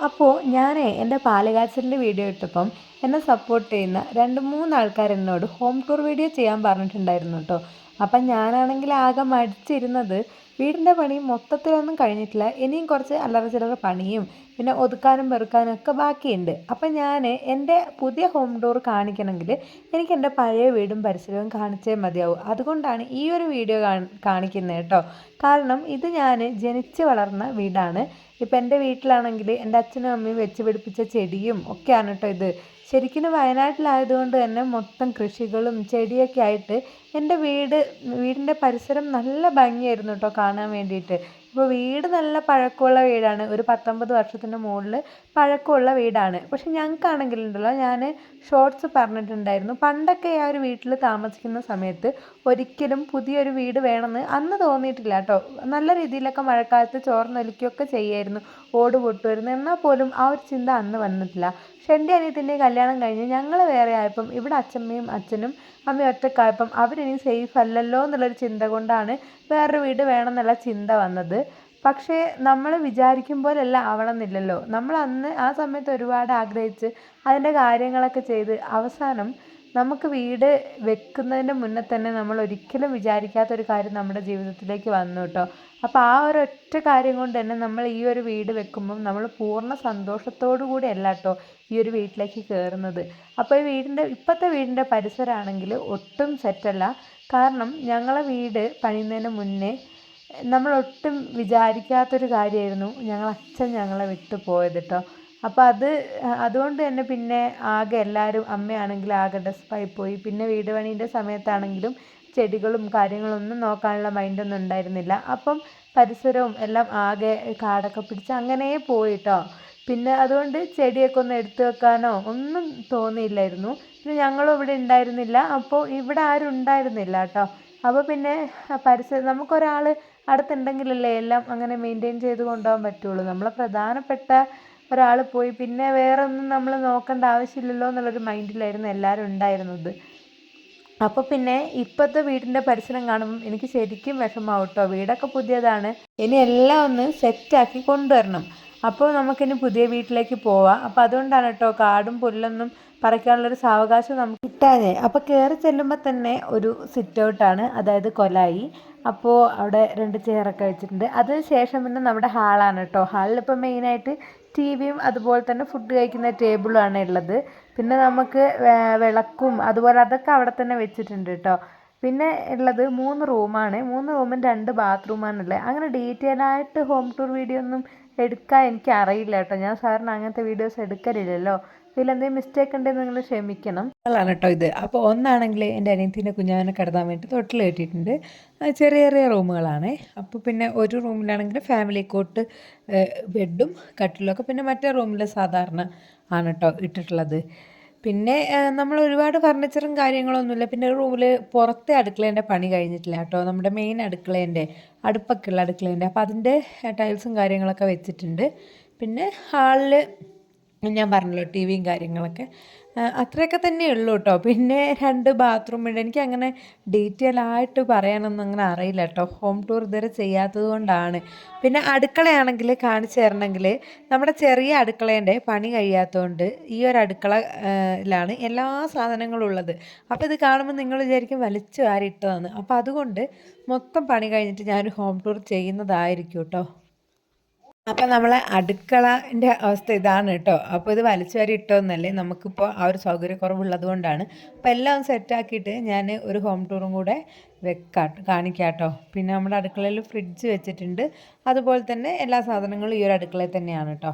അപ്പോൾ ഞാനേ എൻ്റെ പാലുകാച്ചലിൻ്റെ വീഡിയോ ഇട്ടപ്പം എന്നെ സപ്പോർട്ട് ചെയ്യുന്ന 2-3 ആൾക്കാർ എന്നോട് ഹോം ടൂർ വീഡിയോ ചെയ്യാൻ പറഞ്ഞിട്ടുണ്ടായിരുന്നു കേട്ടോ. അപ്പം ഞാനാണെങ്കിൽ ആകെ മടിച്ചിരുന്നത്. വീടിൻ്റെ പണി മൊത്തത്തിലൊന്നും കഴിഞ്ഞിട്ടില്ല, ഇനിയും കുറച്ച് അല്ലറ ചില്ലറ പണിയും പിന്നെ ഒതുക്കാനും പെറുക്കാനും ഒക്കെ ബാക്കിയുണ്ട്. അപ്പം ഞാൻ എൻ്റെ പുതിയ ഹോം ടൂർ കാണിക്കണമെങ്കിൽ എനിക്ക് എൻ്റെ പഴയ വീടും പരിസരവും കാണിച്ചേ മതിയാവും. അതുകൊണ്ടാണ് ഈ ഒരു വീഡിയോ കാണിക്കുന്നത് കേട്ടോ. കാരണം ഇത് ഞാൻ ജനിച്ച് വളർന്ന വീടാണ്. ഇപ്പം എൻ്റെ വീട്ടിലാണെങ്കിൽ എൻ്റെ അച്ഛനും അമ്മയും വെച്ച് പിടിപ്പിച്ച ചെടിയും ഒക്കെയാണ് കേട്ടോ ഇത്. ശരിക്കും വയനാട്ടിലായതുകൊണ്ട് തന്നെ മൊത്തം കൃഷികളും ചെടിയൊക്കെ ആയിട്ട് എൻ്റെ വീടിൻ്റെ പരിസരം നല്ല ഭംഗിയായിരുന്നു കേട്ടോ കാണാൻ വേണ്ടിയിട്ട്. ഇപ്പോൾ വീട് നല്ല പഴക്കമുള്ള വീടാണ്, ഒരു 19 വർഷത്തിന് മുകളിൽ പഴക്കമുള്ള വീടാണ്. പക്ഷെ ഞങ്ങൾക്കാണെങ്കിലുണ്ടല്ലോ, ഞാൻ ഷോർട്സ് പറഞ്ഞിട്ടുണ്ടായിരുന്നു, പണ്ടൊക്കെ ആ ഒരു വീട്ടിൽ താമസിക്കുന്ന സമയത്ത് ഒരിക്കലും പുതിയൊരു വീട് വേണമെന്ന് അന്ന് തോന്നിയിട്ടില്ല കേട്ടോ. നല്ല രീതിയിലൊക്കെ മഴക്കാലത്ത് ചോർന്നൊലിക്കുകയൊക്കെ ചെയ്യായിരുന്നു, ഓട് പൊട്ടുമായിരുന്നു, എന്നാൽ പോലും ആ ഒരു ചിന്ത അന്ന് വന്നിട്ടില്ല. പക്ഷെ എൻ്റെ അനിയത്തിൻ്റെ കല്യാണം കഴിഞ്ഞ് ഞങ്ങൾ വേറെ ആയപ്പം ഇവിടെ അച്ഛനും അമ്മയും ഒറ്റക്കായപ്പം അവരിനി സേഫ് അല്ലല്ലോ എന്നുള്ളൊരു ചിന്ത കൊണ്ടാണ് വേറൊരു വീട് വേണമെന്നുള്ള ചിന്ത വന്നത്. പക്ഷേ നമ്മൾ വിചാരിക്കും പോലെയല്ല ആവണമെന്നില്ലല്ലോ. നമ്മൾ അന്ന് ആ സമയത്ത് ഒരുപാട് ആഗ്രഹിച്ച് അതിൻ്റെ കാര്യങ്ങളൊക്കെ ചെയ്ത് അവസാനം നമുക്ക് വീട് വെക്കുന്നതിൻ്റെ മുന്നേ തന്നെ നമ്മൾ ഒരിക്കലും വിചാരിക്കാത്തൊരു കാര്യം നമ്മുടെ ജീവിതത്തിലേക്ക് വന്നു കേട്ടോ. അപ്പോൾ ആ ഒരൊറ്റ കാര്യം കൊണ്ട് തന്നെ നമ്മൾ ഈ ഒരു വീട് വെക്കുമ്പം നമ്മൾ പൂർണ്ണ സന്തോഷത്തോടു കൂടി അല്ല കേട്ടോ ഈ ഒരു വീട്ടിലേക്ക് കയറുന്നത്. അപ്പോൾ ഈ ഇപ്പോഴത്തെ വീടിൻ്റെ പരിസരമാണെങ്കിൽ ഒട്ടും സെറ്റല്ല. കാരണം ഞങ്ങളെ വീട് പണിയുന്നതിന് മുന്നേ നമ്മളൊട്ടും വിചാരിക്കാത്തൊരു കാര്യമായിരുന്നു അച്ഛൻ ഞങ്ങളെ വിട്ടു പോയത് കേട്ടോ. അപ്പോൾ അതുകൊണ്ട് തന്നെ പിന്നെ ആകെ എല്ലാവരും, അമ്മയാണെങ്കിൽ ആകെ ഡെസ്പായി പോയി. പിന്നെ വീട് പണീൻ്റെ സമയത്താണെങ്കിലും ചെടികളും കാര്യങ്ങളൊന്നും നോക്കാനുള്ള മൈൻഡൊന്നും ഉണ്ടായിരുന്നില്ല. അപ്പം പരിസരവും എല്ലാം ആകെ കാടൊക്കെ പിടിച്ച് അങ്ങനെ പോയിട്ടോ. പിന്നെ അതുകൊണ്ട് ചെടിയൊക്കെ ഒന്ന് എടുത്തു വെക്കാനോ ഒന്നും തോന്നിയില്ലായിരുന്നു. പിന്നെ ഞങ്ങളും ഇവിടെ ഉണ്ടായിരുന്നില്ല, അപ്പോൾ ഇവിടെ ആരും ഉണ്ടായിരുന്നില്ല കേട്ടോ. അപ്പോൾ പിന്നെ പരിസരം നമുക്കൊരാൾ അടുത്തുണ്ടെങ്കിലല്ലേ എല്ലാം അങ്ങനെ മെയിൻറ്റെയിൻ ചെയ്ത് കൊണ്ടുപോകാൻ പറ്റുള്ളൂ. നമ്മളെ പ്രധാനപ്പെട്ട ഒരാൾ പോയി പിന്നെ വേറെ ഒന്നും നമ്മൾ നോക്കേണ്ട ആവശ്യമില്ലല്ലോ എന്നുള്ളൊരു മൈൻഡിലായിരുന്നു എല്ലാവരും ഉണ്ടായിരുന്നത്. അപ്പോൾ പിന്നെ ഇപ്പോഴത്തെ വീടിൻ്റെ പരിസരം കാണുമ്പോൾ എനിക്ക് ശരിക്കും വിഷമാവും കേട്ടോ. വീടൊക്കെ പുതിയതാണ്, ഇനി എല്ലാം ഒന്ന് സെറ്റാക്കി കൊണ്ടുവരണം. അപ്പോൾ നമുക്കിനി പുതിയ വീട്ടിലേക്ക് പോവാം. അപ്പോൾ അതുകൊണ്ടാണ് കേട്ടോ കാടും പുല്ലൊന്നും പറിക്കാനുള്ളൊരു സാവകാശം നമുക്ക് കിട്ടാതെ. അപ്പോൾ കയറി ചെല്ലുമ്പോൾ തന്നെ ഒരു സിറ്റ് ഔട്ടാണ്, അതായത് കൊലായി. അപ്പോൾ അവിടെ 2 ചെയറൊക്കെ വെച്ചിട്ടുണ്ട്. അതിന് ശേഷം പിന്നെ നമ്മുടെ ഹാളാണ് കേട്ടോ. ഹാളിലിപ്പോൾ മെയിനായിട്ട് ടിവിയും അതുപോലെ തന്നെ ഫുഡ് കഴിക്കുന്ന ടേബിളുമാണ് ഉള്ളത്. പിന്നെ നമുക്ക് വിളക്കും അതുപോലെ അതൊക്കെ അവിടെ തന്നെ വെച്ചിട്ടുണ്ട് കേട്ടോ. പിന്നെ ഉള്ളത് 3 റൂമാണ്. 3 റൂമും 2 ബാത്റൂമാണുള്ളത്. അങ്ങനെ ഡീറ്റെയിൽ ആയിട്ട് ഹോം ടൂർ വീഡിയോ ഒന്നും എടുക്കാൻ എനിക്ക് അറിയില്ല കേട്ടോ. ഞാൻ സാറിന് അങ്ങനത്തെ വീഡിയോസ് എടുക്കലില്ലല്ലോ. ഇതിലെന്തെങ്കിലും മിസ്റ്റേക്ക് ഉണ്ടെങ്കിൽ നിങ്ങൾ ക്ഷമിക്കണം. അതാണ് കേട്ടോ ഇത്. അപ്പോൾ ഒന്നാണെങ്കിൽ എൻ്റെ അനിയത്തിൻ്റെ കുഞ്ഞാവിനെ കിടത്താൻ വേണ്ടി തൊട്ടിൽ കെട്ടിയിട്ടുണ്ട്. ചെറിയ ചെറിയ റൂമുകളാണ്. അപ്പോൾ പിന്നെ ഒരു റൂമിലാണെങ്കിൽ ഫാമിലി കോട്ട്, ബെഡും കട്ടിലൊക്കെ, പിന്നെ മറ്റേ റൂമിൽ സാധാരണ ആണ് കേട്ടോ ഇട്ടിട്ടുള്ളത്. പിന്നെ നമ്മൾ ഒരുപാട് ഫർണിച്ചറും കാര്യങ്ങളൊന്നുമില്ല. പിന്നെ ഒരു റൂമിൽ പുറത്തെ അടുക്കളേൻ്റെ പണി കഴിഞ്ഞിട്ടില്ല കേട്ടോ. നമ്മുടെ മെയിൻ അടുക്കളേൻ്റെ അടുപ്പൊക്കെയുള്ള അടുക്കളേൻ്റെ, അപ്പോൾ അതിൻ്റെ ടൈൽസും കാര്യങ്ങളൊക്കെ വെച്ചിട്ടുണ്ട്. പിന്നെ ഹാളിൽ ഞാൻ പറഞ്ഞല്ലോ ടി വിയും കാര്യങ്ങളൊക്കെ, അത്രയൊക്കെ തന്നെ ഉള്ളൂ കേട്ടോ. പിന്നെ 2 ബാത്റൂം ഉണ്ട്. എനിക്ക് അങ്ങനെ ഡീറ്റെയിൽ ആയിട്ട് പറയാനൊന്നും അങ്ങനെ അറിയില്ല കേട്ടോ. ഹോം ടൂർ ഇതുവരെ ചെയ്യാത്തത് കൊണ്ടാണ്. പിന്നെ അടുക്കളയാണെങ്കിൽ കാണിച്ചു തരണമെങ്കിൽ നമ്മുടെ ചെറിയ അടുക്കളേൻ്റെ പണി കഴിയാത്തതുകൊണ്ട് ഈ ഒരു അടുക്കളയിലാണ് എല്ലാ സാധനങ്ങളും ഉള്ളത്. അപ്പോൾ ഇത് കാണുമ്പോൾ നിങ്ങൾ വിചാരിക്കും വലിച്ചു വാരിയിട്ടതാണ്. അപ്പോൾ അതുകൊണ്ട് മൊത്തം പണി കഴിഞ്ഞിട്ട് ഞാനൊരു ഹോം ടൂർ ചെയ്യുന്നതായിരിക്കും കേട്ടോ. അപ്പം നമ്മളെ അടുക്കളൻ്റെ അവസ്ഥ ഇതാണ് കേട്ടോ. അപ്പോൾ ഇത് വലിച്ചു വാരി ഇട്ടോന്നല്ലേ, നമുക്കിപ്പോൾ ആ ഒരു സൗകര്യക്കുറവുള്ളത് കൊണ്ടാണ്. അപ്പോൾ എല്ലാം സെറ്റാക്കിയിട്ട് ഞാൻ ഒരു ഹോം ടൂറും കൂടെ കാണിക്കാം കേട്ടോ. പിന്നെ നമ്മുടെ അടുക്കളയിൽ ഫ്രിഡ്ജ് വെച്ചിട്ടുണ്ട്. അതുപോലെ തന്നെ എല്ലാ സാധനങ്ങളും ഈ ഒരു അടുക്കളയിൽ തന്നെയാണ് കേട്ടോ.